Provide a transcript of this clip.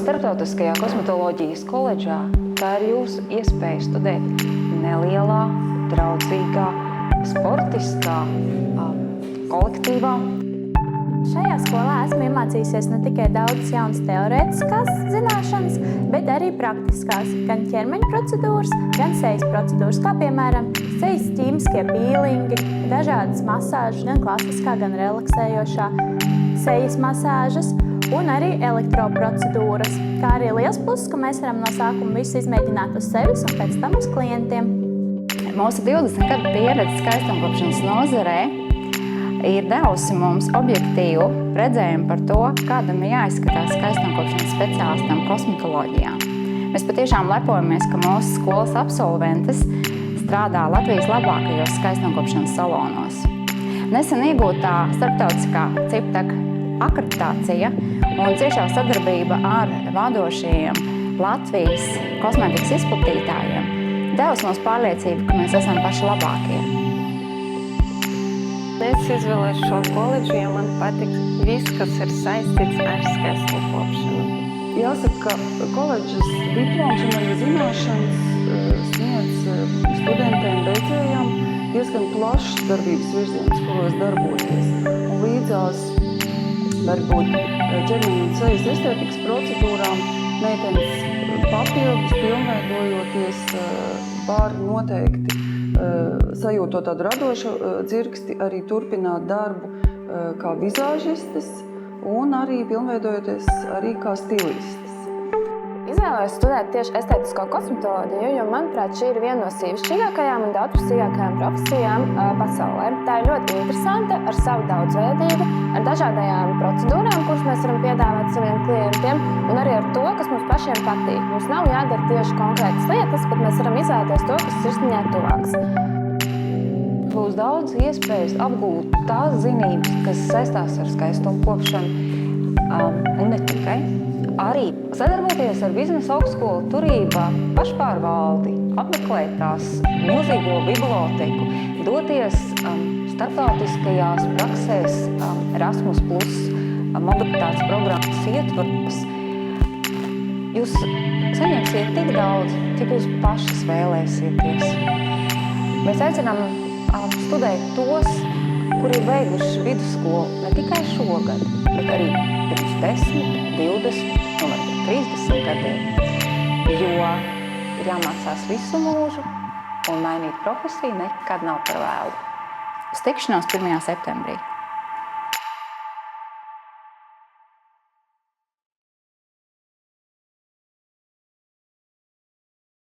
Starptautiskajā kosmetoloģijas koledžā tā ir jūsu iespēja studēt nelielā, draudzīgā, sportiskā kolektīvā. Šajā skolā esmu iemācījusies ne tikai daudzas jaunas teorētiskās zināšanas, bet arī praktiskās, gan ķermeņa procedūras, gan sejas procedūras, kā piemēram sejas ķīmiskie pīlingi, dažādas masāžas, gan klasiskā, gan relaksējošā, sejas masāžas un arī elektroprocedūras, kā arī liels pluss, ka mēs varam no sākuma visu izmēģināt uz sevis un pēc tam uz klientiem. Mūsu 20 gadu pieredze skaistumkopšanas nozarē ir devusi mums objektīvu redzējumu par to, kādam ir jāizskatās skaistumkopšanas speciālistam kosmetoloģijā. Mēs patiešām lepojamies, ka mūsu skolas absolventes strādā Latvijas labākajos skaistumkopšanas salonos. Nesen iegūtā starptautiskā CIPTAK akreditācija un ciešā sadarbība ar vadošajiem Latvijas kosmētikas izplatītājiem devusi mums pārliecību, ka mēs esam paši labākie. Es izvēlēju šo koledžu, jo man patīk viss, kas ir saistīts ar skaistumkopšanu. Jāsaka, ka koledžas diploms un arī zināšanas sniedz studentiem beidzējām diezgan plašs darbības virziens, kuros darboties. Un līdzās varbūt ķermeņa un sejas estētikas procedūrām meitenes papildus pilnveidojoties var noteikti sajūtot tādu radošu dzirksti, arī turpināt darbu kā vizāžistes un arī pilnveidojoties arī kā stilistes. Izvēlējos studēt tieši estētisko kosmetoloģiju, jo, manuprāt, šī ir viena no sīvišķīgākajām un daudzpusīgākajām profesijām pasaulē. Tā ir ļoti interesanta ar savu daudzveidību, ar dažādajām procedūrām, kuras mēs varam piedāvāt saviem klientiem, un arī ar to, kas mums pašiem patīk. Mums nav jādara tieši konkrētas lietas, bet mēs varam izvēlēties to, kas sirsniņai tuvāks. Būs daudz iespējas apgūt tās zinības, kas saistās ar skaistumkopšanu, un ne tikai. Arī sadarboties ar biznesa augstskolu turībā pašpārvaldi, apmeklēt tās milzīgo biblioteku, doties starptautiskajās praksēs Erasmus Plus mobilitātes programmas ietvaros. Jūs saņemsiet tik daudz, cik jūs pašas vēlēsieties. Mēs aicinām studēt tos, kuri ir beiguši vidusskolu ne tikai šogad, bet arī pirms 10, 20 un varbūt 30 gadiem, jo ir jāmācās visu mūžu un mainīt profesiju nekad nav par vēlu. Uz tikšanos 1. septembrī.